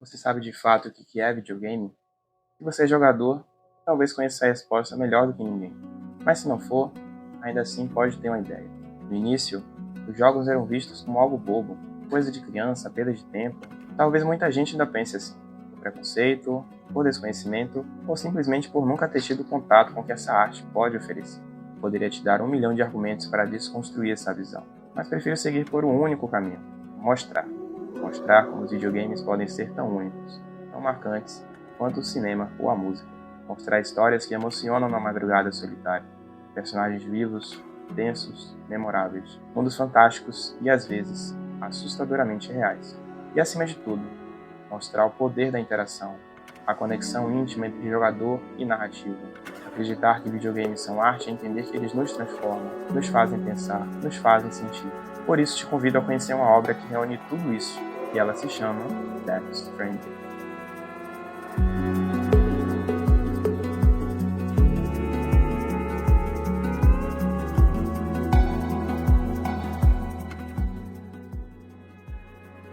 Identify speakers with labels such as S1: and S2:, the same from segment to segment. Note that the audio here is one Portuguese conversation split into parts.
S1: Você sabe de fato o que é videogame? Se você é jogador, talvez conheça a resposta melhor do que ninguém. Mas se não for, ainda assim pode ter uma ideia. No início, os jogos eram vistos como algo bobo, coisa de criança, perda de tempo. Talvez muita gente ainda pense assim, por preconceito, por desconhecimento ou simplesmente por nunca ter tido contato com o que essa arte pode oferecer. Poderia te dar 1 milhão de argumentos para desconstruir essa visão, mas prefiro seguir por um único caminho: mostrar. Mostrar como os videogames podem ser tão únicos, tão marcantes, quanto o cinema ou a música. Mostrar histórias que emocionam na madrugada solitária. Personagens vivos, densos, memoráveis. Mundos fantásticos e, às vezes, assustadoramente reais. E, acima de tudo, mostrar o poder da interação, a conexão íntima entre jogador e narrativa. Acreditar que videogames são arte é entender que eles nos transformam, nos fazem pensar, nos fazem sentir. Por isso te convido a conhecer uma obra que reúne tudo isso, e ela se chama Death Stranding.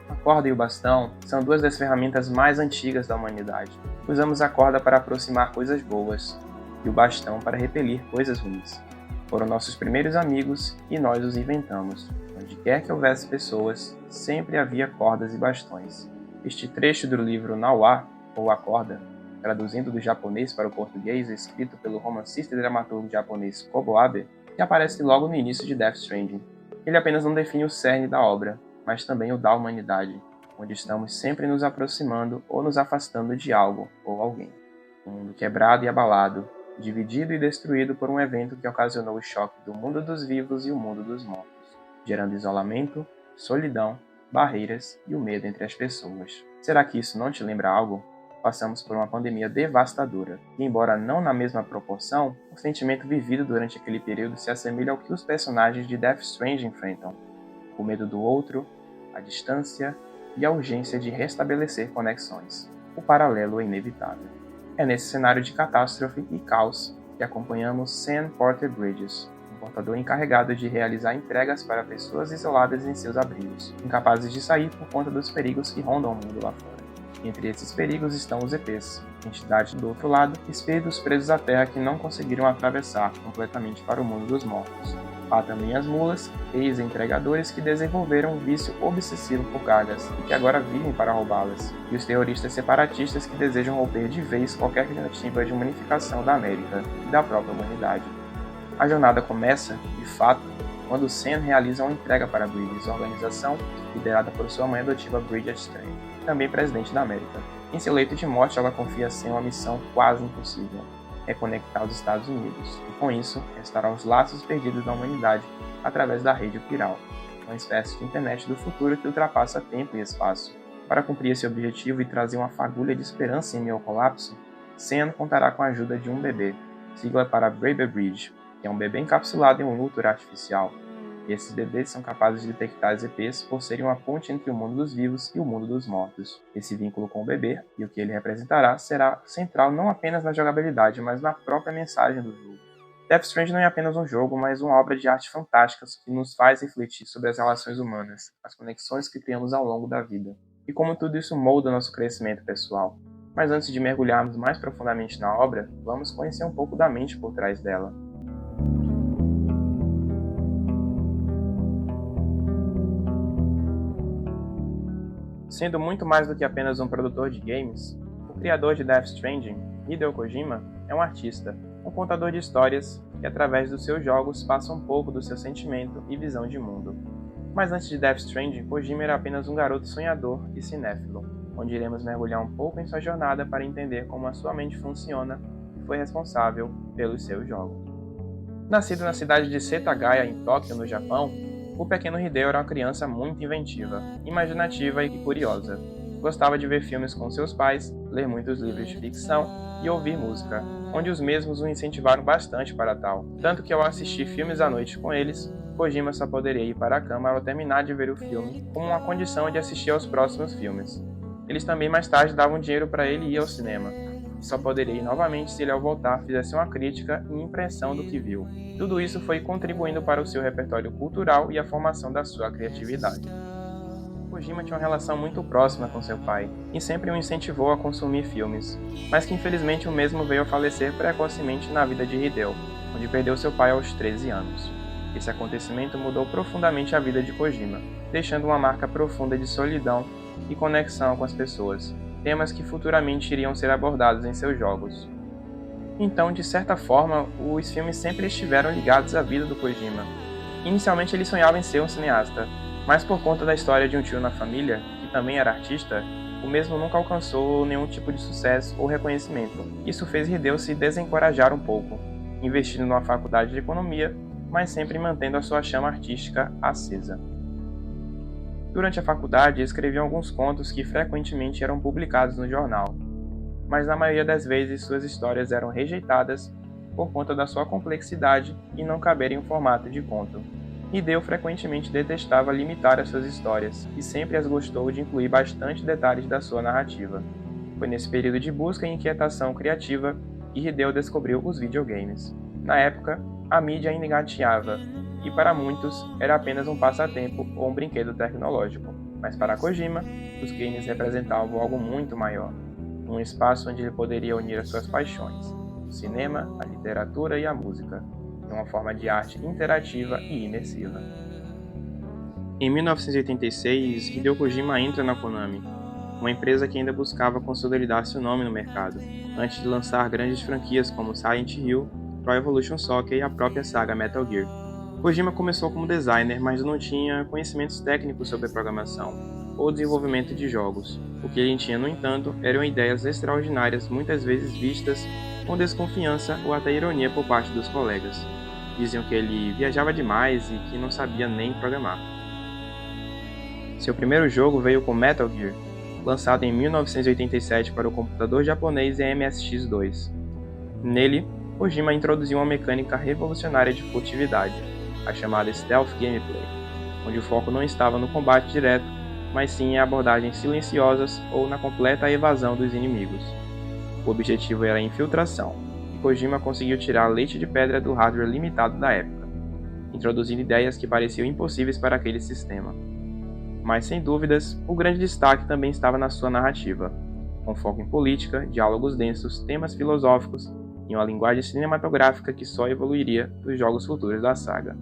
S1: A corda e o bastão são duas das ferramentas mais antigas da humanidade. Usamos a corda para aproximar coisas boas e o bastão para repelir coisas ruins. Foram nossos primeiros amigos e nós os inventamos. Onde quer que houvesse pessoas, sempre havia cordas e bastões. Este trecho do livro Nawa, ou A Corda, traduzindo do japonês para o português, escrito pelo romancista e dramaturgo japonês Kobo Abe, que aparece logo no início de Death Stranding. Ele apenas não define o cerne da obra, mas também o da humanidade, onde estamos sempre nos aproximando ou nos afastando de algo ou alguém. Um mundo quebrado e abalado, dividido e destruído por um evento que ocasionou o choque do mundo dos vivos e o mundo dos mortos, gerando isolamento, solidão, barreiras e o medo entre as pessoas. Será que isso não te lembra algo? Passamos por uma pandemia devastadora, e embora não na mesma proporção, o sentimento vivido durante aquele período se assemelha ao que os personagens de Death Stranding enfrentam: o medo do outro, a distância e a urgência de restabelecer conexões. O paralelo é inevitável. É nesse cenário de catástrofe e caos que acompanhamos Sam Porter Bridges, um portador encarregado de realizar entregas para pessoas isoladas em seus abrigos, incapazes de sair por conta dos perigos que rondam o mundo lá fora. Entre esses perigos estão os EPs, entidades do outro lado, espíritos presos à Terra que não conseguiram atravessar completamente para o mundo dos mortos. Há também as mulas, ex-entregadores que desenvolveram um vício obsessivo por cargas e que agora vivem para roubá-las, e os terroristas separatistas que desejam romper de vez qualquer tentativa de unificação da América e da própria humanidade. A jornada começa, de fato, quando Sam realiza uma entrega para Bridges, organização liderada por sua mãe adotiva Bridget Strand, também presidente da América. Em seu leito de morte, ela confia a Sam uma missão quase impossível: reconectar os Estados Unidos, e com isso, restaurar os laços perdidos da humanidade através da rede Piral, uma espécie de internet do futuro que ultrapassa tempo e espaço. Para cumprir esse objetivo e trazer uma fagulha de esperança em meio ao colapso, Sam contará com a ajuda de um bebê, sigla para Baby Bridge, que é um bebê encapsulado em um útero artificial. E esses bebês são capazes de detectar as EPs por serem uma ponte entre o mundo dos vivos e o mundo dos mortos. Esse vínculo com o bebê e o que ele representará será central não apenas na jogabilidade, mas na própria mensagem do jogo. Death Stranding não é apenas um jogo, mas uma obra de arte fantástica que nos faz refletir sobre as relações humanas, as conexões que criamos ao longo da vida, e como tudo isso molda nosso crescimento pessoal. Mas antes de mergulharmos mais profundamente na obra, vamos conhecer um pouco da mente por trás dela. Sendo muito mais do que apenas um produtor de games, o criador de Death Stranding, Hideo Kojima, é um artista, um contador de histórias que através dos seus jogos passa um pouco do seu sentimento e visão de mundo. Mas antes de Death Stranding, Kojima era apenas um garoto sonhador e cinéfilo, onde iremos mergulhar um pouco em sua jornada para entender como a sua mente funciona e foi responsável pelos seus jogos. Nascido na cidade de Setagaya, em Tóquio, no Japão, o pequeno Hideo era uma criança muito inventiva, imaginativa e curiosa. Gostava de ver filmes com seus pais, ler muitos livros de ficção e ouvir música, onde os mesmos o incentivaram bastante para tal. Tanto que ao assistir filmes à noite com eles, Kojima só poderia ir para a cama ao terminar de ver o filme, como uma condição de assistir aos próximos filmes. Eles também mais tarde davam dinheiro para ele ir ao cinema, e só poderia ir novamente se ele ao voltar fizesse uma crítica e impressão do que viu. Tudo isso foi contribuindo para o seu repertório cultural e a formação da sua criatividade. Kojima tinha uma relação muito próxima com seu pai, e sempre o incentivou a consumir filmes, mas que infelizmente o mesmo veio a falecer precocemente na vida de Hideo, onde perdeu seu pai aos 13 anos. Esse acontecimento mudou profundamente a vida de Kojima, deixando uma marca profunda de solidão e conexão com as pessoas, temas que futuramente iriam ser abordados em seus jogos. Então, de certa forma, os filmes sempre estiveram ligados à vida do Kojima. Inicialmente ele sonhava em ser um cineasta, mas por conta da história de um tio na família, que também era artista, o mesmo nunca alcançou nenhum tipo de sucesso ou reconhecimento. Isso fez Hideo se desencorajar um pouco, investindo numa faculdade de economia, mas sempre mantendo a sua chama artística acesa. Durante a faculdade, escrevia alguns contos que frequentemente eram publicados no jornal, mas na maioria das vezes suas histórias eram rejeitadas por conta da sua complexidade e não caber em um formato de conto. Hideo frequentemente detestava limitar as suas histórias e sempre as gostou de incluir bastante detalhes da sua narrativa. Foi nesse período de busca e inquietação criativa que Hideo descobriu os videogames. Na época, a mídia ainda engatinhava, e para muitos era apenas um passatempo ou um brinquedo tecnológico, mas para Kojima, os games representavam algo muito maior, um espaço onde ele poderia unir as suas paixões, o cinema, a literatura e a música, em uma forma de arte interativa e imersiva. Em 1986, Hideo Kojima entra na Konami, uma empresa que ainda buscava consolidar seu nome no mercado, antes de lançar grandes franquias como Silent Hill, Pro Evolution Soccer e a própria saga Metal Gear. Kojima começou como designer, mas não tinha conhecimentos técnicos sobre programação ou desenvolvimento de jogos. O que ele tinha, no entanto, eram ideias extraordinárias, muitas vezes vistas com desconfiança ou até ironia por parte dos colegas. Diziam que ele viajava demais e que não sabia nem programar. Seu primeiro jogo veio com Metal Gear, lançado em 1987 para o computador japonês e MSX2. Nele, Kojima introduziu uma mecânica revolucionária de furtividade, a chamada Stealth Gameplay, onde o foco não estava no combate direto, mas sim em abordagens silenciosas ou na completa evasão dos inimigos. O objetivo era a infiltração, e Kojima conseguiu tirar leite de pedra do hardware limitado da época, introduzindo ideias que pareciam impossíveis para aquele sistema. Mas, sem dúvidas, o grande destaque também estava na sua narrativa, com foco em política, diálogos densos, temas filosóficos e uma linguagem cinematográfica que só evoluiria nos jogos futuros da saga.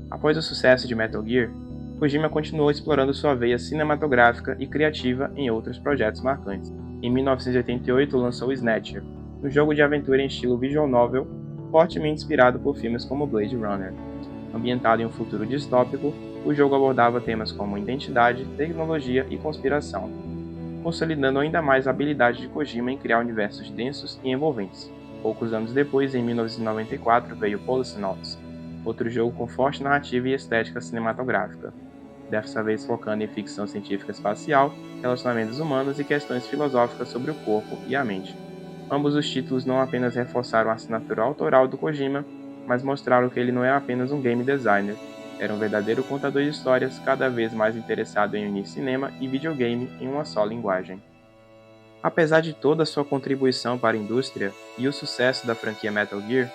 S1: Após o sucesso de Metal Gear, Kojima continuou explorando sua veia cinematográfica e criativa em outros projetos marcantes. Em 1988 lançou Snatcher, um jogo de aventura em estilo visual novel, fortemente inspirado por filmes como Blade Runner. Ambientado em um futuro distópico, o jogo abordava temas como identidade, tecnologia e conspiração, consolidando ainda mais a habilidade de Kojima em criar universos densos e envolventes. Poucos anos depois, em 1994, veio Policenauts, outro jogo com forte narrativa e estética cinematográfica, dessa vez focando em ficção científica espacial, relacionamentos humanos e questões filosóficas sobre o corpo e a mente. Ambos os títulos não apenas reforçaram a assinatura autoral do Kojima, mas mostraram que ele não é apenas um game designer, era um verdadeiro contador de histórias cada vez mais interessado em unir cinema e videogame em uma só linguagem. Apesar de toda a sua contribuição para a indústria e o sucesso da franquia Metal Gear,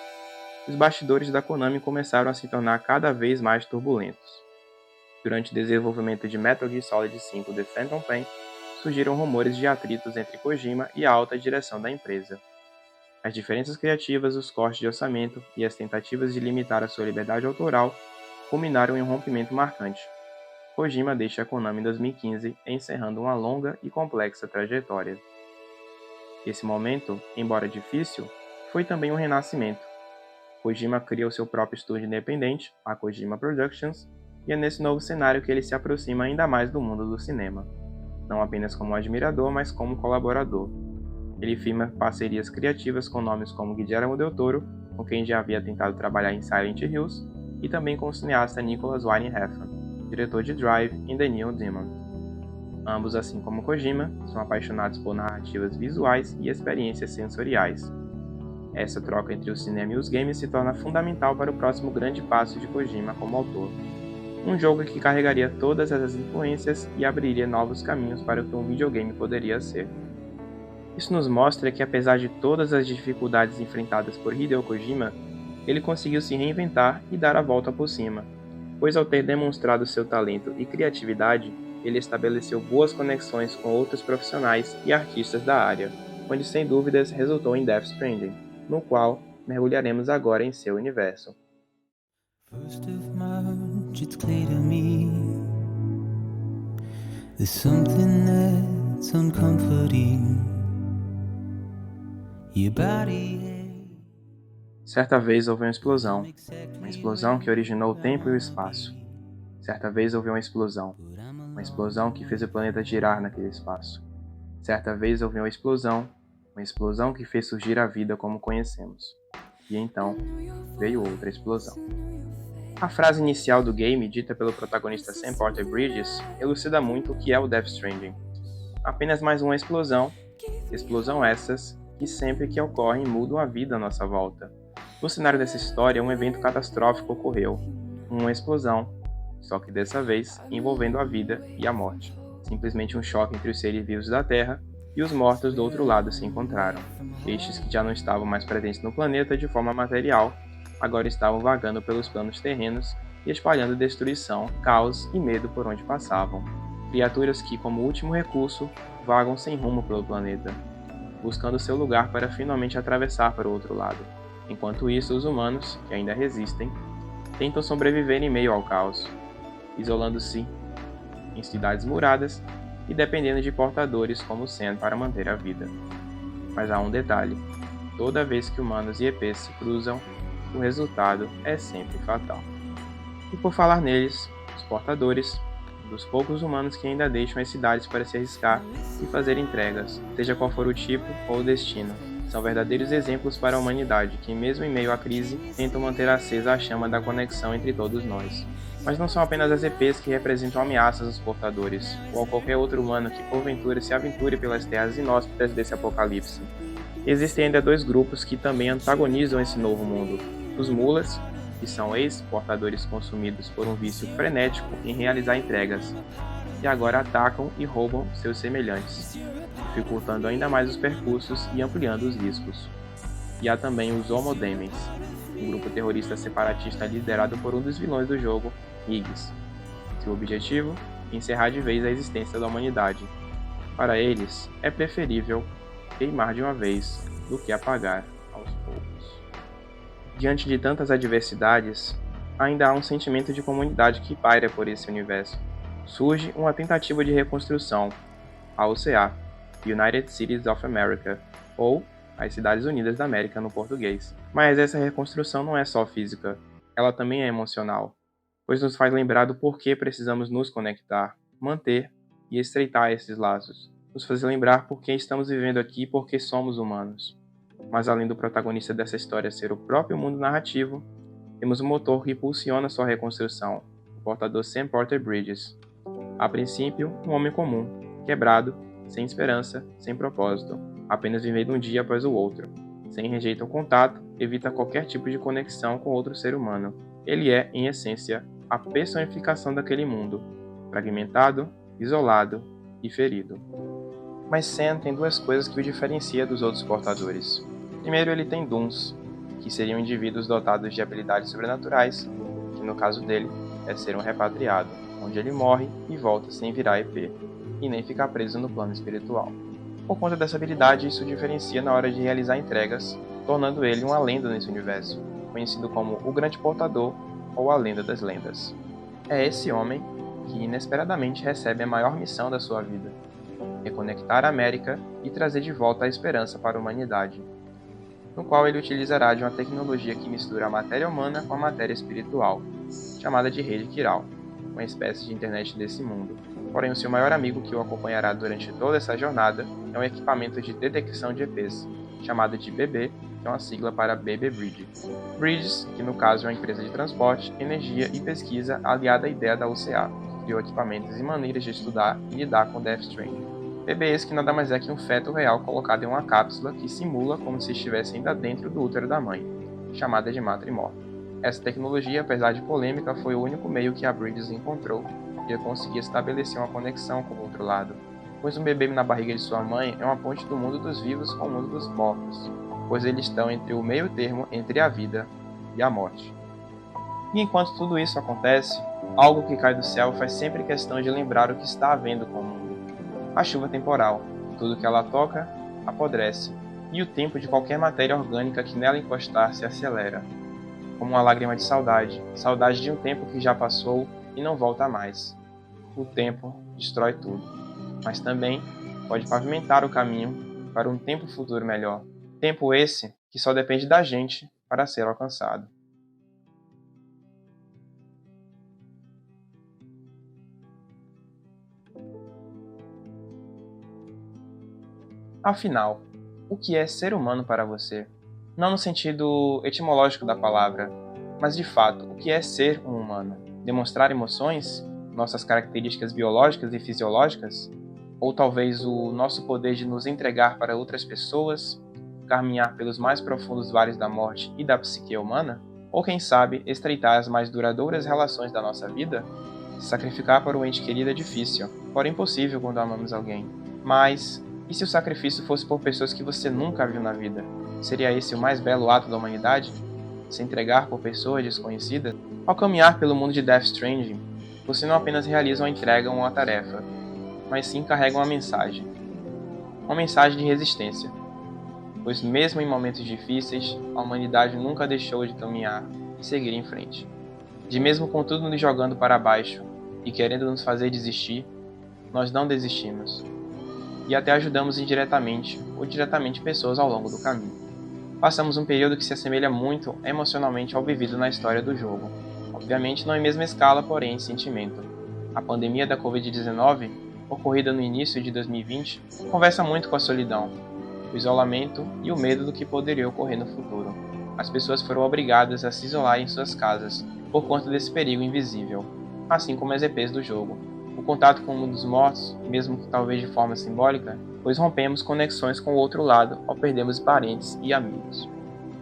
S1: os bastidores da Konami começaram a se tornar cada vez mais turbulentos. Durante o desenvolvimento de Metal Gear Solid 5 The Phantom Pain, surgiram rumores de atritos entre Kojima e a alta direção da empresa. As diferenças criativas, os cortes de orçamento e as tentativas de limitar a sua liberdade autoral culminaram em um rompimento marcante. Kojima deixa a Konami em 2015, encerrando uma longa e complexa trajetória. Esse momento, embora difícil, foi também um renascimento. Kojima criou seu próprio estúdio independente, a Kojima Productions, e é nesse novo cenário que ele se aproxima ainda mais do mundo do cinema, não apenas como admirador, mas como colaborador. Ele firma parcerias criativas com nomes como Guillermo del Toro, com quem já havia tentado trabalhar em Silent Hills, e também com o cineasta Nicholas Winding Refn, diretor de Drive e The Neon Demon. Ambos, assim como Kojima, são apaixonados por narrativas visuais e experiências sensoriais. Essa troca entre o cinema e os games se torna fundamental para o próximo grande passo de Kojima como autor. Um jogo que carregaria todas essas influências e abriria novos caminhos para o que um videogame poderia ser. Isso nos mostra que, apesar de todas as dificuldades enfrentadas por Hideo Kojima, ele conseguiu se reinventar e dar a volta por cima, pois ao ter demonstrado seu talento e criatividade, ele estabeleceu boas conexões com outros profissionais e artistas da área, onde sem dúvidas resultou em Death Stranding, no qual mergulharemos agora em seu universo.
S2: First of March, it's clear to me there's something that's uncomforting. Your body.
S1: Certa vez houve uma explosão que originou o tempo e o espaço. Certa vez houve uma explosão que fez o planeta girar naquele espaço. Certa vez houve uma explosão que fez surgir a vida como conhecemos. E então, veio outra explosão. A frase inicial do game, dita pelo protagonista Sam Porter Bridges, elucida muito o que é o Death Stranding. Apenas mais uma explosão essas que sempre que ocorrem mudam a vida à nossa volta. No cenário dessa história, um evento catastrófico ocorreu, uma explosão, só que dessa vez envolvendo a vida e a morte. Simplesmente um choque entre os seres vivos da Terra e os mortos do outro lado se encontraram. Estes que já não estavam mais presentes no planeta de forma material, agora estavam vagando pelos planos terrenos e espalhando destruição, caos e medo por onde passavam. Criaturas que, como último recurso, vagam sem rumo pelo planeta, buscando seu lugar para finalmente atravessar para o outro lado. Enquanto isso, os humanos, que ainda resistem, tentam sobreviver em meio ao caos, isolando-se em cidades muradas e dependendo de portadores como Sam para manter a vida. Mas há um detalhe: toda vez que humanos e EPs se cruzam, o resultado é sempre fatal. E por falar neles, os portadores, dos poucos humanos que ainda deixam as cidades para se arriscar e fazer entregas, seja qual for o tipo ou o destino, são verdadeiros exemplos para a humanidade que, mesmo em meio à crise, tentam manter acesa a chama da conexão entre todos nós. Mas não são apenas as EPs que representam ameaças aos portadores, ou a qualquer outro humano que porventura se aventure pelas terras inóspitas desse apocalipse. Existem ainda dois grupos que também antagonizam esse novo mundo: os mulas, que são ex-portadores consumidos por um vício frenético em realizar entregas, e agora atacam e roubam seus semelhantes, dificultando ainda mais os percursos e ampliando os riscos. E há também os Homodemens, um grupo terrorista separatista liderado por um dos vilões do jogo, Higgs. Seu objetivo? Encerrar de vez a existência da humanidade. Para eles, é preferível queimar de uma vez do que apagar aos poucos. Diante de tantas adversidades, ainda há um sentimento de comunidade que paira por esse universo. Surge uma tentativa de reconstrução, a UCA, United Cities of America, ou as Cidades Unidas da América no português. Mas essa reconstrução não é só física, ela também é emocional, pois nos faz lembrar do porquê precisamos nos conectar, manter e estreitar esses laços. Nos faz lembrar por que estamos vivendo aqui e por que somos humanos. Mas além do protagonista dessa história ser o próprio mundo narrativo, temos um motor que impulsiona sua reconstrução, o portador Sam Porter Bridges. A princípio, um homem comum, quebrado, sem esperança, sem propósito, apenas vivendo um dia após o outro. Sem rejeita o contato, evita qualquer tipo de conexão com outro ser humano. Ele é, em essência, a personificação daquele mundo, fragmentado, isolado e ferido. Mas Sam tem duas coisas que o diferencia dos outros portadores. Primeiro, ele tem Duns, que seriam indivíduos dotados de habilidades sobrenaturais, que no caso dele é ser um repatriado, onde ele morre e volta sem virar EP, e nem ficar preso no plano espiritual. Por conta dessa habilidade, isso o diferencia na hora de realizar entregas, tornando ele uma lenda nesse universo, conhecido como o Grande Portador ou a Lenda das Lendas. É esse homem que inesperadamente recebe a maior missão da sua vida: reconectar a América e trazer de volta a esperança para a humanidade, no qual ele utilizará de uma tecnologia que mistura a matéria humana com a matéria espiritual, chamada de Rede Kiral, uma espécie de internet desse mundo. Porém, o seu maior amigo que o acompanhará durante toda essa jornada é um equipamento de detecção de EPs, chamado de BB, que é uma sigla para BB Bridges. Bridges, que no caso é uma empresa de transporte, energia e pesquisa aliada à ideia da UCA, que criou equipamentos e maneiras de estudar e lidar com Death Stranding. BBs que nada mais é que um feto real colocado em uma cápsula que simula como se estivesse ainda dentro do útero da mãe, chamada de Matrimor. Essa tecnologia, apesar de polêmica, foi o único meio que a Bridges encontrou de conseguir estabelecer uma conexão com o outro lado, pois um bebê na barriga de sua mãe é uma ponte do mundo dos vivos com o mundo dos mortos, pois eles estão entre o meio termo entre a vida e a morte. E enquanto tudo isso acontece, Algo que cai do céu faz sempre questão de lembrar o que está havendo com o mundo. A chuva temporal, tudo que ela toca, apodrece, e o tempo de qualquer matéria orgânica que nela encostar se acelera. Como uma lágrima de saudade, saudade de um tempo que já passou e não volta mais. O tempo destrói tudo, mas também pode pavimentar o caminho para um tempo futuro melhor. Tempo esse que só depende da gente para ser alcançado. Afinal, o que é ser humano para você? Não no sentido etimológico da palavra, mas de fato, o que é ser um humano? Demonstrar emoções? Nossas características biológicas e fisiológicas? Ou talvez o nosso poder de nos entregar para outras pessoas, caminhar pelos mais profundos vales da morte e da psique humana? Ou quem sabe, estreitar as mais duradouras relações da nossa vida? Se sacrificar por um ente querido é difícil, porém possível quando amamos alguém. Mas, e se o sacrifício fosse por pessoas que você nunca viu na vida? Seria esse o mais belo ato da humanidade? Se entregar por pessoas desconhecidas? Ao caminhar pelo mundo de Death Stranding, você não apenas realiza uma entrega ou uma tarefa, mas sim carrega uma mensagem. Uma mensagem de resistência. Pois mesmo em momentos difíceis, a humanidade nunca deixou de caminhar e seguir em frente. De mesmo com tudo nos jogando para baixo e querendo nos fazer desistir, nós não desistimos. E até ajudamos indiretamente ou diretamente pessoas ao longo do caminho. Passamos um período que se assemelha muito emocionalmente ao vivido na história do jogo. Obviamente não em mesma escala, porém em sentimento. A pandemia da Covid-19, ocorrida no início de 2020, conversa muito com a solidão, o isolamento e o medo do que poderia ocorrer no futuro. As pessoas foram obrigadas a se isolar em suas casas por conta desse perigo invisível, assim como as EPs do jogo. O contato com o mundo dos mortos, mesmo que talvez de forma simbólica, pois rompemos conexões com o outro lado ao perdermos parentes e amigos.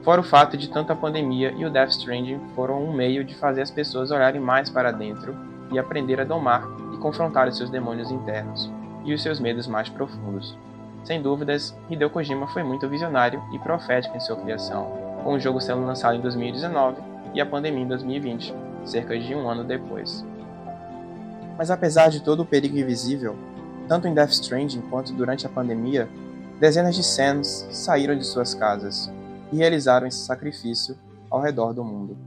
S1: Fora o fato de tanto a pandemia e o Death Stranding foram um meio de fazer as pessoas olharem mais para dentro e aprender a domar e confrontar os seus demônios internos e os seus medos mais profundos. Sem dúvidas, Hideo Kojima foi muito visionário e profético em sua criação, com o jogo sendo lançado em 2019 e a pandemia em 2020, cerca de um ano depois. Mas apesar de todo o perigo invisível, tanto em Death Stranding quanto durante a pandemia, dezenas de Sans saíram de suas casas e realizaram esse sacrifício ao redor do mundo,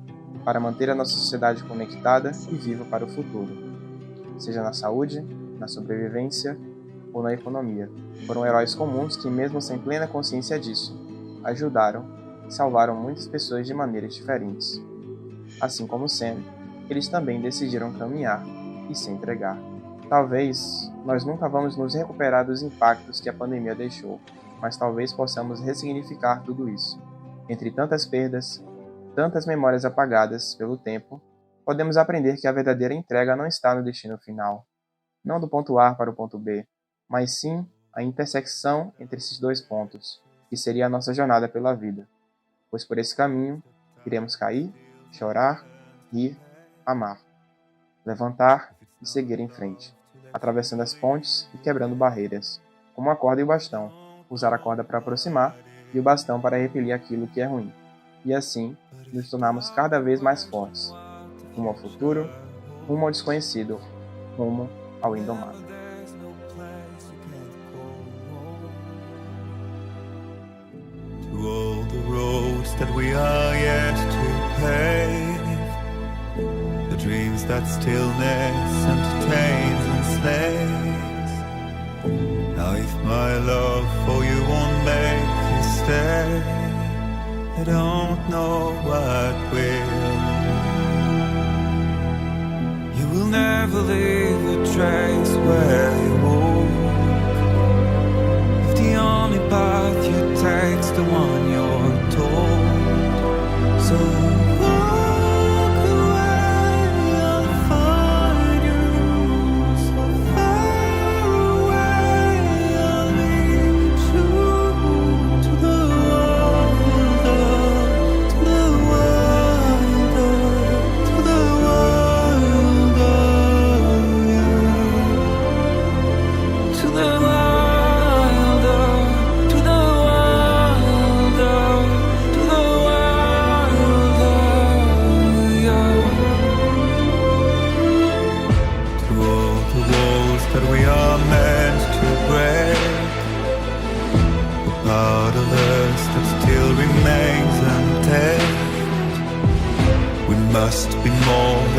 S1: para manter a nossa sociedade conectada e viva para o futuro, seja na saúde, na sobrevivência ou na economia. Foram heróis comuns que, mesmo sem plena consciência disso, ajudaram e salvaram muitas pessoas de maneiras diferentes. Assim como Sam, eles também decidiram caminhar e se entregar. Talvez nós nunca vamos nos recuperar dos impactos que a pandemia deixou, mas talvez possamos ressignificar tudo isso. Entre tantas perdas, tantas memórias apagadas pelo tempo, podemos aprender que a verdadeira entrega não está no destino final, não do ponto A para o ponto B, mas sim a intersecção entre esses dois pontos, que seria a nossa jornada pela vida. Pois por esse caminho, iremos cair, chorar, rir, amar, levantar e seguir em frente, atravessando as pontes e quebrando barreiras, como a corda e o bastão, usar a corda para aproximar e o bastão para repelir aquilo que é ruim, e assim nos tornarmos cada vez mais fortes, rumo ao futuro, rumo ao desconhecido, rumo ao indomável.
S2: To all the roads that we are yet to pave, the dreams that stillness entertains and slays. Now if my love for you won't make you stay, I don't know what will. You will never leave a trace where you walk. If the only path you take's the one you're told, so walk away, I'll find you. So far away, I'll lead you to the wild, to the wild, to the wild, yeah. To the wild. To the wild,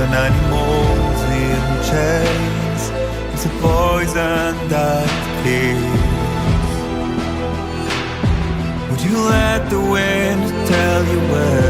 S2: than animals in chains. It's a poison that kills. Would you let the wind tell you where